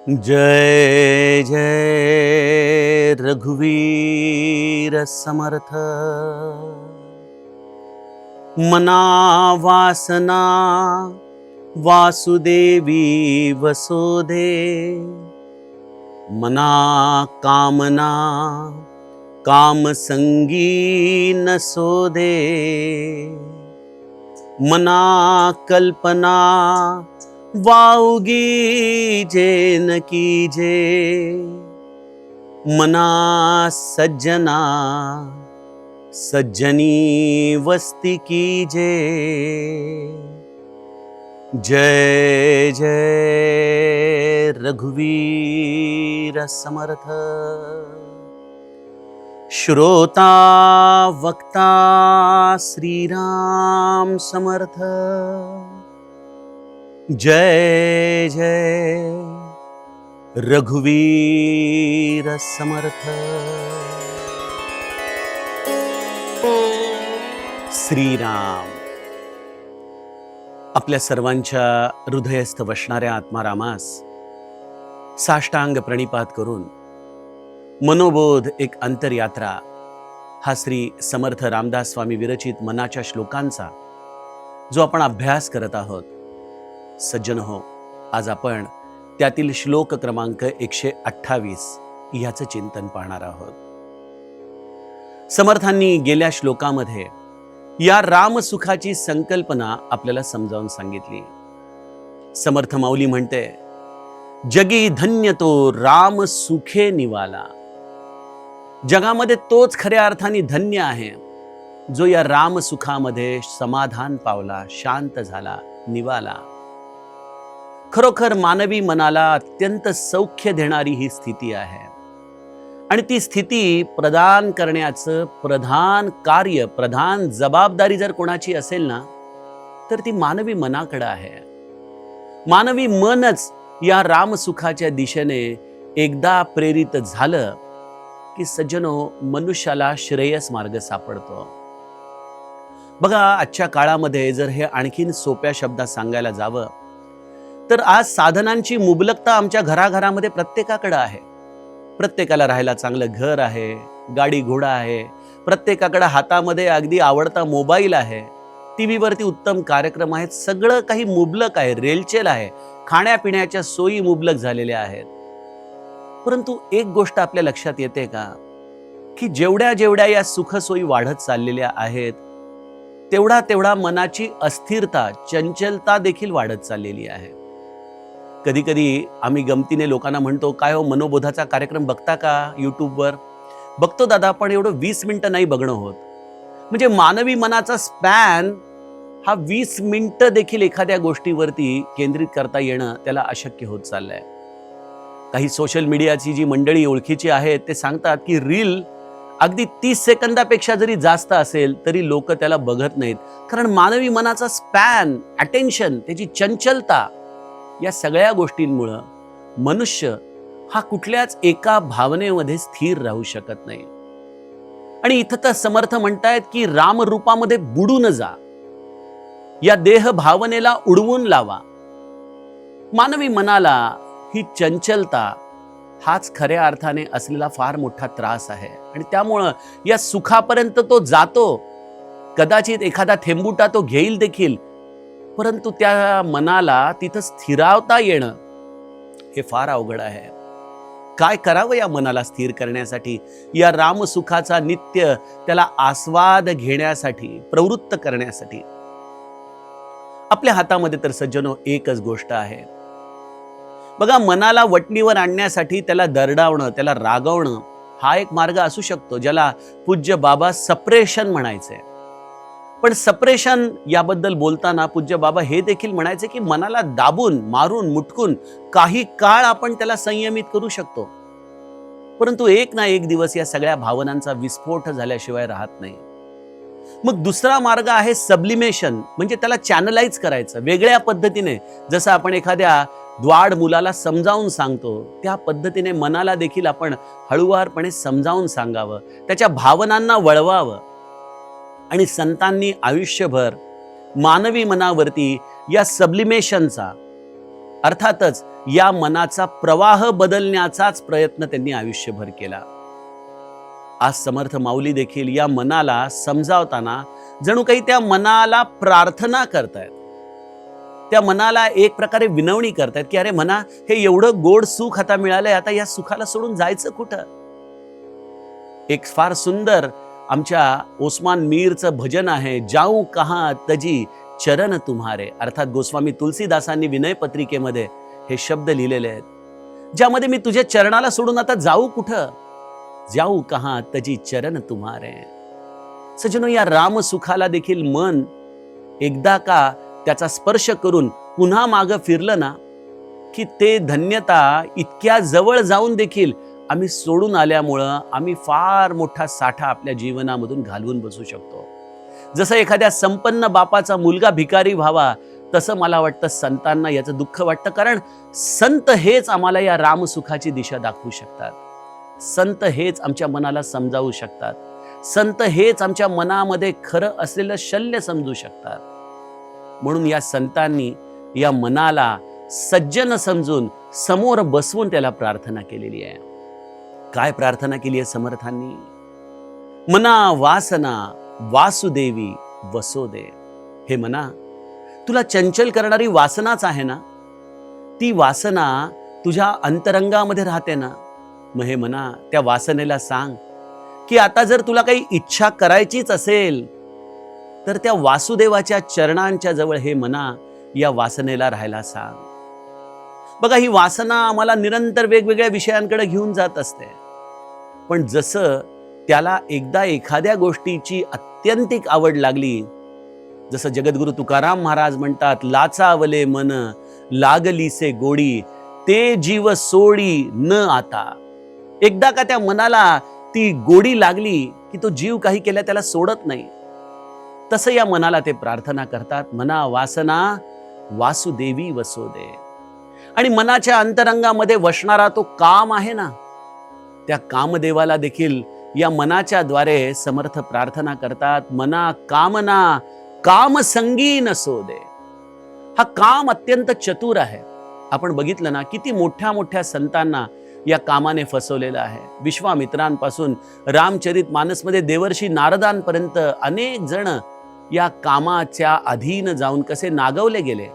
जय जय रघुवीर समर्थ। मना वासना वासुदेवी वसुदे, मना कामना कामसंगी नसोदे, मना कल्पना वाउगी जेन कीजे, मना सज्जना सज्जनी वस्ती कीजे। जय जय रघुवीर समर्थ। श्रोता वक्ता श्री राम समर्थ। जय जय रघुवीर समर्थ। श्रीराम आपल्या सर्वांच्या हृदयस्थ वसणाऱ्या आत्मारामास साष्टांग प्रणिपात करून मनोबोध एक अंतरयात्रा हा श्री समर्थ रामदास स्वामी विरचित मनाच्या श्लोकांचा जो आपण अभ्यास करत आहोत। सज्जन हो, आज आपण त्यातील श्लोक क्रमांक 128 याचं चिंतन पाहणार आहोत। समर्थांनी गेल्या श्लोकामध्ये या रामसुखाची संकल्पना आपल्याला समजावून सांगितली। समर्थ माऊली म्हणते, जगी धन्य तो राम सुखे निवाला। जगामध्ये तोच खऱ्या अर्थाने धन्य आहे जो या रामसुखामध्ये समाधान पावला, शांत झाला, निवाला। खरोखर मानवी मनाला अत्यंत सौख्य देणारी ही स्थिती आहे आणि ती स्थिती प्रदान करण्याचं प्रधान कार्य, प्रधान जबाबदारी जर कोणाची असेल ना, तर ती मानवी मनाकडे आहे। मानवी मनच या रामसुखाच्या दिशेने एकदा प्रेरित झालं की सज्जनो, मनुष्याला श्रेयस मार्ग सापडतो। बघा, आजच्या काळामध्ये जर हे आणखीन सोप्या शब्दात सांगायला जावं तर आज साधनांची मुबलकता आमच्या घराघरामध्ये प्रत्येकाकडे आहे। प्रत्येकाला राहायला चांगलं घर आहे, गाडी घोडा आहे, प्रत्येकाकडे हातामध्ये अगदी आवडता मोबाईल आहे, टीव्हीवरती उत्तम कार्यक्रम आहेत, सगळं काही मुबलक आहे, रेलचेल आहे, खाण्यापिण्याच्या सोयी मुबलक झालेल्या आहेत। परंतु एक गोष्ट आपल्या लक्षात येते का की जेवढ्या जेवढ्या या सुखसोयी वाढत चाललेल्या आहेत तेवढा तेवढा मनाची अस्थिरता, चंचलता देखील वाढत चाललेली आहे। कधी कधी आम्ही गमतीने लोकांना म्हणतो, काय हो, मनोबोधाचा कार्यक्रम बघता का यूट्यूबवर? बघतो दादा, पण एवढं 20 मिनिटं नाही बघणं होत। म्हणजे मानवी मनाचा स्पॅन हा 20 मिनिटं देखील एखाद्या गोष्टीवरती केंद्रित करता येणं त्याला अशक्य होत चाललंय। काही सोशल मीडियाची जी मंडळी ओळखीची आहेत ते सांगतात की रील अगदी 30 सेकंदापेक्षा जरी जास्त असेल तरी लोक त्याला बघत नाहीत, कारण मानवी मनाचा स्पॅन, अटेन्शन, त्याची चंचलता, या सगळ्या गोष्टींमुळे मनुष्य हा कुठल्याच एका भावनेमध्ये स्थिर राहू शकत नाही। आणि इथं तर समर्थ म्हणतायत की राम रूपामध्ये बुडून जा, या देह भावनेला उडवून लावा। मानवी मनाला ही चंचलता हाच खऱ्या अर्थाने असलेला फार मोठा त्रास आहे आणि त्यामुळं या सुखापर्यंत तो जातो, कदाचित एखादा थेंबुटा तो घेईल देखील, परंतु त्या मनाला तिथं स्थिरावता येणं हे फार अवघड आहे। काय करावं या मनाला स्थिर करण्यासाठी, या रामसुखाचा नित्य त्याला आस्वाद घेण्यासाठी, प्रवृत्त करण्यासाठी? आपल्या हातामध्ये तर सज्जनो एकच गोष्ट आहे। बघा, मनाला वटणीवर आणण्यासाठी त्याला दरडावणं, त्याला रागवणं हा एक मार्ग असू शकतो, ज्याला पूज्य बाबा सप्रेशन म्हणायचे। पण सप्रेशन याबद्दल बोलताना पूज्य बाबा हे देखील म्हणायचे की मनाला दाबून, मारून, मुटकून काही काळ आपण त्याला संयमित करू शकतो, परंतु एक ना एक दिवस या सगळ्या भावनांचा विस्फोट झाल्याशिवाय राहत नाही। मग दुसरा मार्ग आहे सब्लिमेशन, म्हणजे त्याला चॅनलाइज करायचं वेगळ्या पद्धतीने। जसं आपण एखाद्या द्वाड मुलाला समजावून सांगतो त्या पद्धतीने मनाला देखील आपण हळूवारपणे समजावून सांगावं, त्याच्या भावनांना वळवावं। आणि संतांनी आयुष्यभर मानवी मनावरती या सब्लिमेशनचा, अर्थातच या मनाचा प्रवाह बदलण्याचाच प्रयत्न त्यांनी आयुष्यभर केला. आज समर्थ माऊली देखील या मनाला समजावताना जणू काही त्या मनाला प्रार्थना करतायत, त्या मनाला एक प्रकारे विनवणी करतायत की अरे मना, हे एवढं गोड सुख आता मिळालंय, आता या सुखाला सोडून जायचं कुठं. एक फार सुंदर आमच्या ओस्मान मीरचं भजन आहे, जाऊ कहा तजी चरण तुम्हारे. अर्थात गोस्वामी तुलसीदासांनी विनय पत्रिकेमध्ये हे शब्द लिहिलेले आहेत, ज्यामध्ये मी तुझ्या चरणाला सोडून आता जाऊ कुठं, जाऊ कहा तजी चरण तुम्हारे. सजनो, या राम सुखाला देखील मन एकदा का त्याचा स्पर्श करून पुन्हा मागं फिरलं ना, की ते धन्यता इतक्या जवळ जाऊन देखील आम्ही सोडून आल्यामुळं आम्ही फार मोठा साठा आपल्या जीवनामधून घालवून बसू शकतो. जसं एखाद्या संपन्न बापाचा मुलगा भिकारी व्हावा, तसं मला वाटतं संतांना याचं दुःख वाटतं. कारण संत हेच आम्हाला या रामसुखाची दिशा दाखवू शकतात. संत हेच आमच्या मनाला समजावू शकतात. संत हेच आमच्या मनामध्ये खरं असलेलं शल्य समजू शकतात. म्हणून या संतांनी या मनाला सज्जन समजून समोर बसवून त्याला प्रार्थना केलेली आहे. काय प्रार्थना केली आहे समर्थांनी? मना वासना वासुदेवी वसोदे. हे मना, तुला चंचल करणारी वासनाच आहे ना, ती वासना तुझ्या अंतरंगामध्ये राहते ना. मग हे मना, त्या वासनेला सांग की आता जर तुला काही इच्छा करायचीच असेल तर त्या वासुदेवाच्या चरणांच्या जवळ हे मना या वासनेला राहायला सांग. बघा, ही वासना आम्हाला निरंतर वेगवेगळ्या विषयांकडे घेऊन जात असते. पण जसं त्याला एकदा एखाद्या गोष्टीची अत्यंतिक आवड लागली, जसं जगद्गुरु तुकाराम महाराज म्हणतात, लाचावले मन लागलीसे गोडी, ते जीव सोडी न आता. एकदा का त्या मनाला ती गोडी लागली की तो जीव काही केल्या त्याला सोडत नाही. तसं या मनाला ते प्रार्थना करतात, मना वासना वासुदेवी वसोदे. आणि मनाच्या अंतरंगामध्ये वसणारा तो काम आहे ना, त्या कामदेवाला देखील या मनाच्या द्वारे समर्थ प्रार्थना करतात, मना कामना काम संगी नसोदे. हा काम अत्यंत चतुर आहे. आपण बघितलं ना, किती मोठ्या मोठ्या संतांना या कामाने फसवलेलं आहे. विश्वामित्रांपासून रामचरित मानसमध्ये देवर्षी नारदांपर्यंत अनेक जण या कामाच्या अधीन जाऊन कसे नागवले गेले.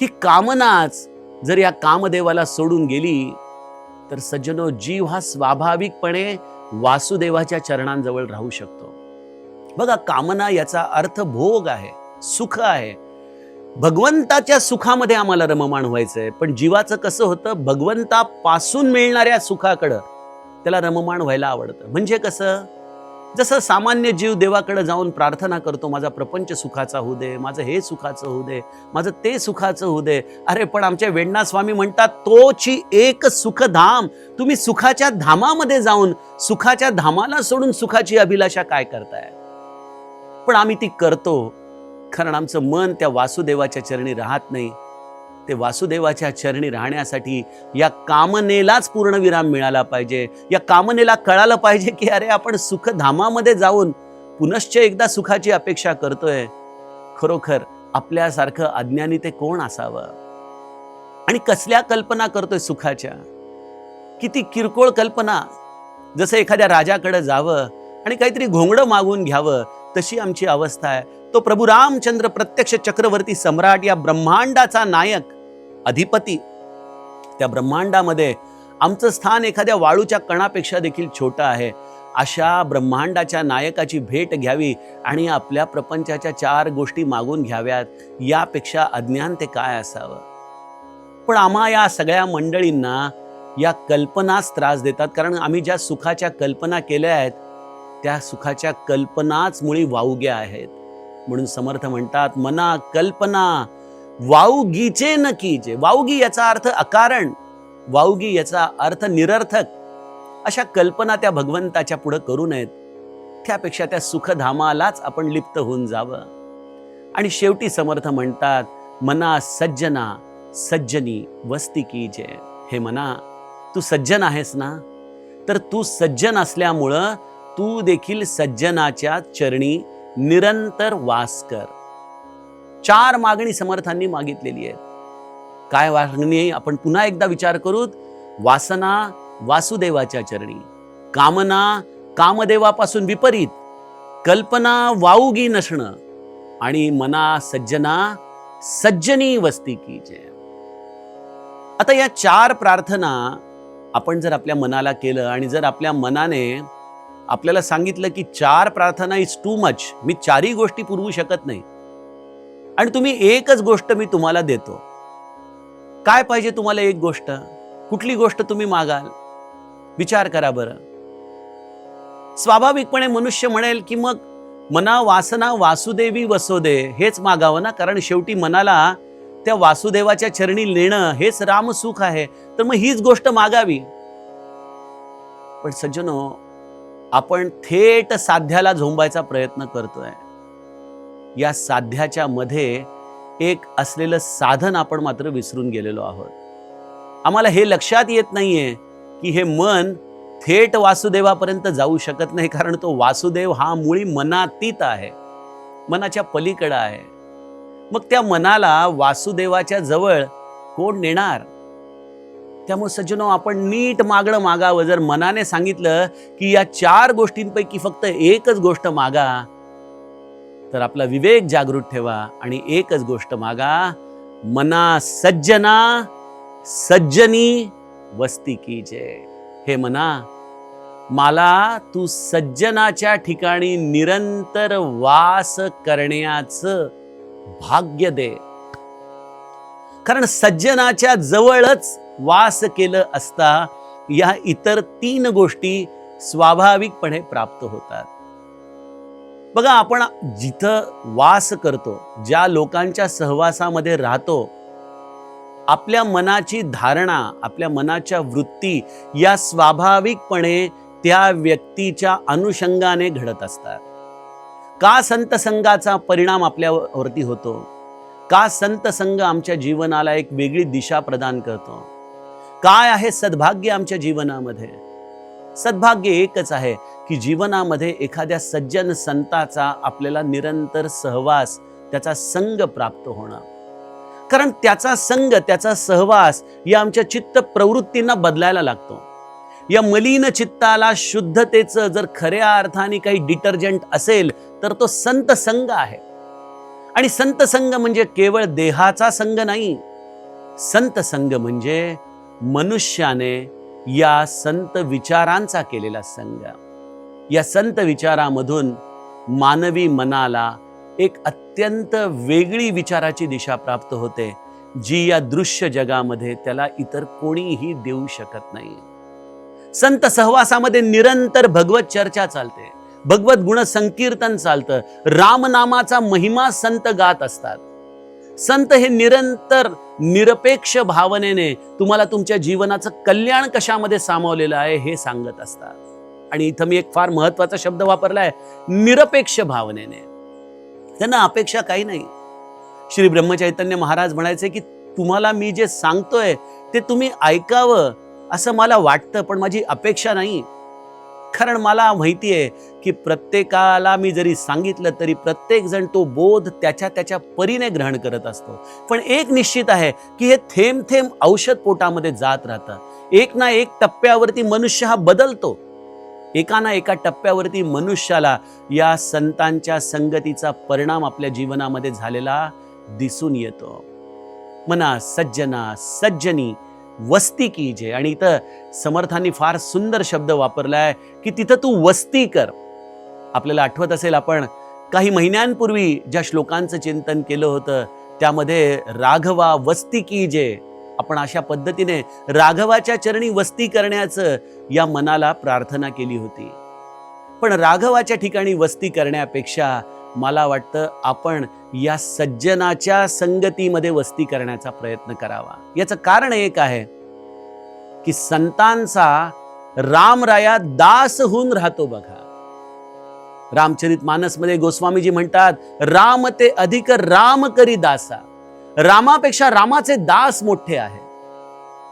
ही कामनाच जर या कामदेवाला सोडून गेली तर सज्जनो, जीव हा स्वाभाविकपणे वासुदेवाच्या चरणांजवळ राहू शकतो. बघा, कामना याचा अर्थ भोग आहे, सुख आहे. भगवंताच्या सुखामध्ये आम्हाला रममाण व्हायचंय. पण जीवाचं कसं होतं, भगवंतापासून मिळणाऱ्या सुखाकडं त्याला रममाण व्हायला आवडतं. म्हणजे कसं, जसं सामान्य जीव देवाकडे जाऊन प्रार्थना करतो, माझा प्रपंच सुखाचा होऊ दे, माझं हे सुखाचं होऊ दे, माझं ते सुखाचं होऊ दे. अरे पण आमचे वेण्णा स्वामी म्हणतात, तोची एक सुखधाम. तुम्ही सुखाच्या धामामध्ये जाऊन सुखाच्या धामाला सोडून सुखाची अभिलाषा काय करताय? पण आम्ही ती करतो कारण आमचं मन त्या वासुदेवाच्या चरणी राहत नाही. ते वासुदेवाच्या चरणी राहण्यासाठी या कामनेलाच पूर्णविराम मिळाला पाहिजे. या कामनेला कळालं पाहिजे की अरे, आपण सुखधामामध्ये जाऊन पुनश्च एकदा सुखाची अपेक्षा करतोय. खरोखर आपल्यासारखं अज्ञानी ते कोण असावं? आणि कसल्या कल्पना करतोय सुखाच्या? किती किरकोळ कल्पना. जसं एखाद्या राजाकडे जावं आणि काहीतरी घोंगडं मागून घ्यावं, तशी आमची अवस्था आहे. तो प्रभू रामचंद्र प्रत्यक्ष चक्रवर्ती सम्राट, या ब्रह्मांडाचा नायक, अधिपती, त्या ब्रह्मांडामध्ये आमचं स्थान एखाद्या वाळूच्या कणापेक्षा देखील छोटं आहे. अशा ब्रह्मांडाच्या नायकाची भेट घ्यावी आणि आपल्या प्रपंचाच्या 4 गोष्टी मागून घ्याव्यात, यापेक्षा अज्ञान ते काय असावं? पण आम्हा या सगळ्या मंडळींना या कल्पनाच त्रास देतात. कारण आम्ही ज्या सुखाच्या कल्पना केल्या आहेत त्या सुखाच्या कल्पनाच मुळी वावग्या आहेत. म्हणून समर्थ म्हणतात, मना कल्पना वावगीचे न कीजे. वावगी याचा अर्थ अकारण, वावगी याचा अर्थ निरर्थक. अशा कल्पना त्या भगवंताच्या पुढे करू नयेत. त्यापेक्षा त्या सुखधामालाच आपण लिप्त होऊन जावं. आणि शेवटी समर्थ म्हणतात, मना सज्जना सज्जनी वस्ती कीजे. हे मना, तू सज्जन आहेस ना, तर तू सज्जन असल्यामुळं तू देखील सज्जनाच्या चरणी निरंतर वास कर. 4 मागणी समर्थांनी मागितलेली आहे. काय वागणे आपण पुन्हा एकदा विचार करू. वासना वासुदेवाच्या चरणी, कामना कामदेवापासून विपरीत, कल्पना वाऊगी नसणं आणि मना सज्जना सज्जनी वस्ती की जय. आता या 4 प्रार्थना आपण जर आपल्या मनाला केलं आणि जर आपल्या मनाने आपल्याला सांगितलं की 4 प्रार्थना इज टू मच, मी 4ही गोष्टी पुरवू शकत नाही आणि तुम्ही एकच गोष्ट मी तुम्हाला देतो. काय पाहिजे तुम्हाला? एक गोष्ट. कुठली गोष्ट तुम्ही मागाल? विचार करा बरं. स्वाभाविकपणे मनुष्य म्हणेल की मग मना वासना वासुदेवी वसोदे हेच मागावं ना, कारण शेवटी मनाला त्या वासुदेवाच्या चरणी नेणं हेच रामसुख आहे, तर मग हीच गोष्ट मागावी. पण सज्जनो, आपण थेट साध्याला झोंबायचा प्रयत्न करतोय. या साध्याच्या मध्ये एक असलेलं साधन आपण मात्र विसरून गेलेलो आहोत. आम्हाला हे लक्षात येत नाहीये की हे मन थेट वासुदेवापर्यंत जाऊ शकत नाही, कारण तो वासुदेव हा मुळी मनातीत आहे, मनाच्या पलीकडे आहे. मग त्या मनाला वासुदेवाच्या जवळ कोण नेणार? त्यामुळे सज्जनो, आपण नीट मागणं मागावं. जर मनाने सांगितलं की या 4 गोष्टींपैकी फक्त एकच गोष्ट मागा, तर आपला विवेक जागृत ठेवा आणि एकच गोष्ट मागा. मना सज्जना सज्जनी वस्ती की जय. हे मना, मला तू सज्जनाच्या ठिकाणी निरंतर वास करण्याचं भाग्य दे. कारण सज्जनाच्या जवळच वास केलं असता या इतर 3 गोष्टी स्वाभाविकपणे प्राप्त होतात. बघा, आपण जिथं वास करतो, ज्या लोकांच्या सहवासामध्ये राहतो, आपल्या मनाची धारणा, आपल्या मनाच्या वृत्ती या स्वाभाविकपणे त्या व्यक्तीच्या अनुषंगाने घडत असतात. का संत संघाचा परिणाम आपल्यावरती होतो? का संत संघ आमच्या जीवनाला एक वेगळी दिशा प्रदान करतो? काय आहे सद्भाग्य आमच्या जीवनामध्ये? सद्भाग्य एकच आहे की जीवनामध्ये एखाद्या सज्जन संताचा आपल्याला निरंतर सहवास, त्याचा संग प्राप्त होणं. कारण त्याचा संग, त्याचा सहवास या आमच्या चित्त प्रवृत्तींना बदलायला लागतो. या मलिन चित्ताला शुद्धतेचं जर खऱ्या अर्थाने काही डिटर्जंट असेल तर तो संत संग आहे. आणि संत संग म्हणजे केवळ देहाचा संग नाही. संत संग म्हणजे मनुष्याने या संत विचारांचा केलेला संग. या संत विचारामधून मानवी मनाला एक अत्यंत वेगळी विचाराची दिशा प्राप्त होते, जी या दृश्य जगामध्ये त्याला इतर कोणीही देऊ शकत नाही. संत सहवासामध्ये निरंतर भगवत चर्चा चालते, भगवत गुण संकीर्तन चालतं, रामनामाचा महिमा संत गात असतात. संत हे निरंतर निरपेक्ष भावनेने तुम्हाला तुमच्या जीवनाचं कल्याण कशामध्ये सामावलेलं आहे हे सांगत असतात. आणि इथं मी एक फार महत्वाचा शब्द वापरलाय, निरपेक्ष भावनेने. त्यांना अपेक्षा काही नाही. श्री ब्रह्मचैतन्य महाराज म्हणायचे की तुम्हाला मी जे सांगतोय ते तुम्ही ऐकावं असं मला वाटतं, पण माझी अपेक्षा नाही. कारण मला माहिती आहे की प्रत्येकाला मी जरी सांगितलं तरी प्रत्येक जण तो बोध त्याच्या त्याच्या परीने ग्रहण करत असतो. पण एक निश्चित आहे की हे थेंब थेंब औषध पोटामध्ये जात राहतं. एक ना एक टप्प्यावरती मनुष्य हा बदलतो. एका ना एका टप्प्यावरती मनुष्याला या संतांच्या संगतीचा परिणाम आपल्या जीवनामध्ये झालेला दिसून येतो. मना सज्जना सज्जनी वस्ती की जय. आणि इथं समर्थांनी फार सुंदर शब्द वापरलाय की तिथं तू वस्ती कर. आपल्याला आठवत असेल, आपण काही महिन्यांपूर्वी ज्या श्लोकांचं चिंतन केलं होतं त्यामध्ये राघवा वस्ती की जय, आपण अशा पद्धतीने राघवाच्या चरणी वस्ती करण्याचं या मनाला प्रार्थना केली होती. पण राघवाच्या ठिकाणी वस्ती करण्यापेक्षा मला वाटतं आपण या सज्जनाच्या संगतीमध्ये वस्ती करण्याचा प्रयत्न करावा. याचं कारण एक आहे की संतांचा रामराया दास होऊन राहतो. बघा, रामचरितमानसमध्ये गोस्वामीजी म्हणतात, राम ते अधिक राम करी दासा. रामापेक्षा रामाचे दास मोठे आहे.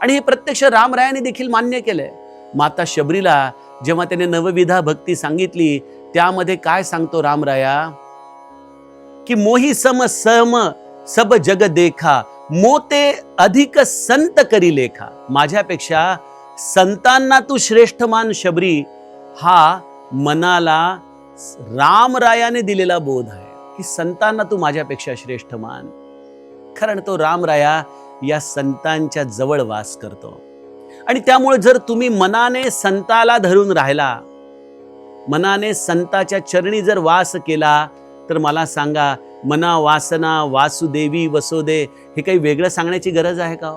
आणि हे प्रत्यक्ष रामरायाने देखील मान्य केलंय. माता शबरीला जेव्हा त्याने नवविधा भक्ती सांगितली त्यामध्ये काय सांगतो रामराया की मोही सम सम सब जग देखा, मोते अधिक संत करी लेखा. माझ्यापेक्षा संतांना तू श्रेष्ठ मान शबरी, हा मनाला रामरायाने दिलेला बोध आहे की संतांना तू माझ्यापेक्षा श्रेष्ठ मान. कारण तो रामराया या संतांच्या जवळ वास करतो. आणि त्यामुळे जर तुम्ही मनाने संताला धरून राहिला, मनाने संताच्या चरणी जर वास केला, तर मला सांगा, मना वासना वासुदेवी वसोदे हे काही वेगळं सांगण्याची गरज आहे का?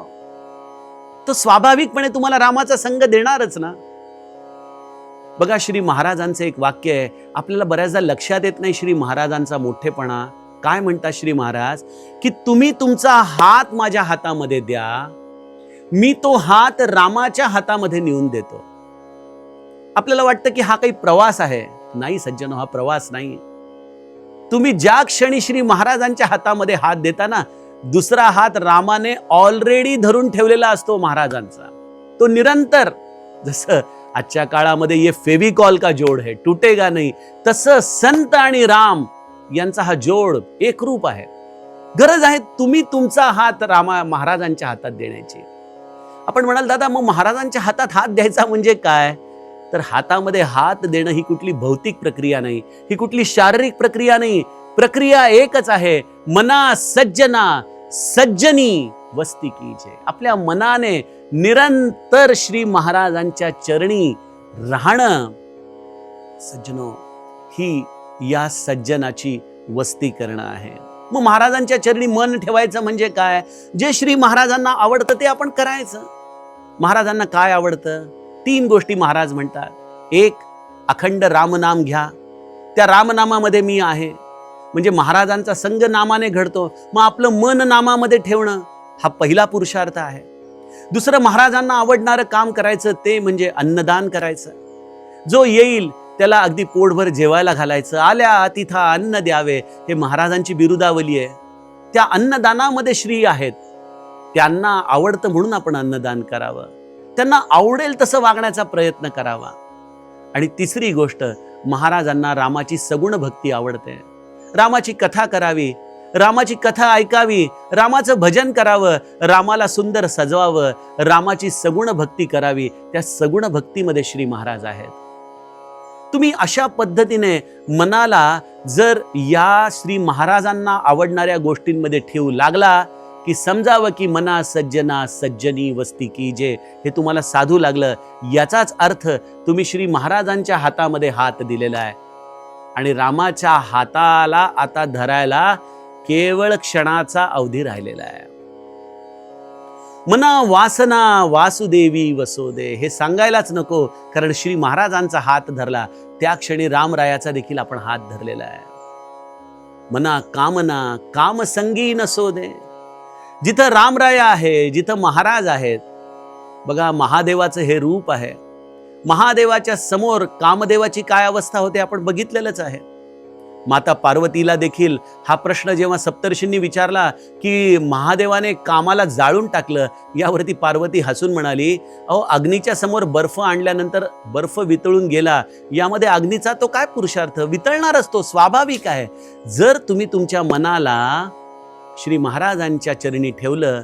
तो स्वाभाविकपणे तुम्हाला रामाचा संग देणारच ना. बघा, श्री महाराजांचं एक वाक्य आहे, आपल्याला बऱ्याचदा लक्षात येत नाही श्री महाराजांचा मोठेपणा. काय म्हणतात श्री महाराज की तुम्ही तुमचा हात माझ्या हातामध्ये द्या, मी तो हात रामाच्या हातामध्ये नेऊन देतो. आपल्याला वाटतं की हा काही प्रवास आहे. नाही सज्जनो, हा प्रवास नाही. तुम्ही ज्या क्षणी श्री महाराजांच्या हातामध्ये हात देता ना, दुसरा हात रामाने ऑलरेडी धरून ठेवलेला असतो महाराजांचा. तो निरंतर, जसं आजच्या काळामध्ये ये फेविकॉल का जोड है, टूटेगा नहीं, तसं संत आणि राम यांचा हा जोड एकरूप आहे. गरज आहे तुम्ही तुमचा हात महाराजांच्या हातात देण्याची. आपण म्हणाल, दादा मग महाराजांच्या हातात हात द्यायचा म्हणजे काय? तर हातामध्ये हात देणं ही कुठली भौतिक प्रक्रिया नाही, ही कुठली शारीरिक प्रक्रिया नाही. प्रक्रिया एकच आहे, मना सज्जना सज्जनी वस्ती कीजे. आपल्या मनाने निरंतर श्री महाराजांच्या चरणी राहणं, सज्जनो, ही या सज्जनाची वस्ती करणं आहे. मग महाराजांच्या चरणी मन ठेवायचं म्हणजे काय? जे श्री महाराजांना आवडतं ते आपण करायचं. महाराजांना काय आवडतं? 3 गोष्टी महाराज म्हणतात. एक, अखंड रामनाम घ्या. त्या रामनामामध्ये मी आहे, म्हणजे महाराजांचा संग नामाने घडतो. मग आपलं मन नामामध्ये ठेवणं हा पहिला पुरुषार्थ आहे. दुसरं, महाराजांना आवडणारं काम करायचं, ते म्हणजे अन्नदान करायचं. जो येईल त्याला अगदी पोटभर जेवायला घालायचं. आल्या तिथं अन्न द्यावे, हे महाराजांची बिरुदावली आहे. त्या अन्नदानामध्ये श्री आहेत. त्यांना आवडतं म्हणून आपण अन्नदान करावं. त्यांना आवडेल तसं वागण्याचा प्रयत्न करावा. आणि तिसरी गोष्ट, महाराजांना रामाची सगुण भक्ती आवडते. रामाची कथा करावी, रामाची कथा ऐकावी, रामाचं भजन करावं, रामाला सुंदर सजवावं, रामाची सगुण भक्ती करावी. त्या सगुण भक्तीमध्ये श्री महाराज आहेत. तुम्ही अशा पद्धतीने मनाला जर या श्री महाराजांना आवडणाऱ्या गोष्टींमध्ये ठेवू लागला की समजावं की मना सज्जना सज्जनी वस्ती कीजे, हे तुम्हाला साधू लागलं. याचाच अर्थ तुम्ही श्री महाराजांच्या हातामध्ये हात दिलेला आहे आणि रामाच्या हाताला आता धरायला केवळ क्षणाचा अवधी राहिलेला आहे. मना वासना वासुदेवी वसोदे हे सांगायलाच नको, कारण श्री महाराजांचा हात धरला त्या क्षणी रामरायाचा देखील आपण हात धरलेला आहे. मना कामना कामसंगी नसोदे. जिथं रामराया आहे, जिथं महाराज आहेत, बघा महादेवाचं हे रूप आहे. महादेवाच्या समोर कामदेवाची काय अवस्था होते आपण बघितलेलंच आहे. माता पार्वतीला देखील हा प्रश्न जेव्हा सप्तर्षींनी विचारला की महादेवाने कामाला जाळून टाकलं, यावरती पार्वती हसून म्हणाली, अहो अग्नीच्या समोर बर्फ आणल्यानंतर बर्फ वितळून गेला, यामध्ये अग्नीचा तो काय पुरुषार्थ? वितळणारच तो, स्वाभाविक आहे. जर तुम्ही तुमच्या मनाला श्री महाराजांच्या चरणी ठेवलं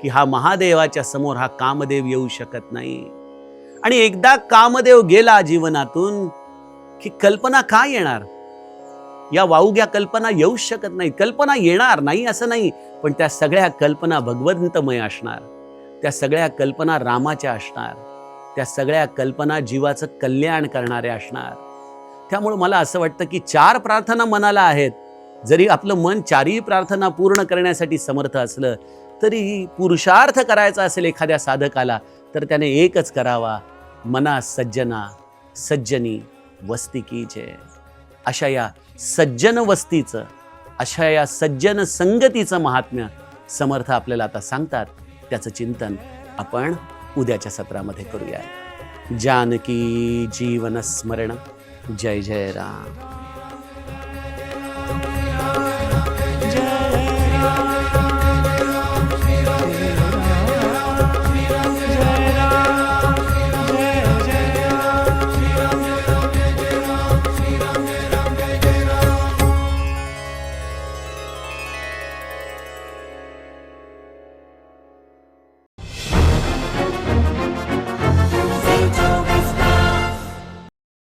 की हा महादेवाच्या समोर हा कामदेव येऊ शकत नाही. आणि एकदा कामदेव गेला जीवनातून की कल्पना काय येणार? या वाऊग्या कल्पना येऊ शकत नाही. कल्पना येणार नाही असं नाही, पण त्या सगळ्या कल्पना भगवंतमय असणार. त्या सगळ्या कल्पना रामाच्या असणार. त्या सगळ्या कल्पना जीवाचं कल्याण करणाऱ्या असणार. त्यामुळे मला असं वाटतं की 4 प्रार्थना मनाला आहेत. जरी आपलं मन 4ही प्रार्थना पूर्ण करण्यासाठी समर्थ असलं तरी पुरुषार्थ करायचा असेल एखाद्या साधकाला तर त्याने एकच करावा, मना सज्जना सज्जनी वस्ती कीजे. अशा या सज्जन वस्तीचं, अशा या सज्जन संगतीचं महात्म्य समर्थ आपल्याला आता सांगतात. त्याचं चिंतन आपण उद्याच्या सत्रामध्ये करूया. जानकी जीवन स्मरण. जय जय राम.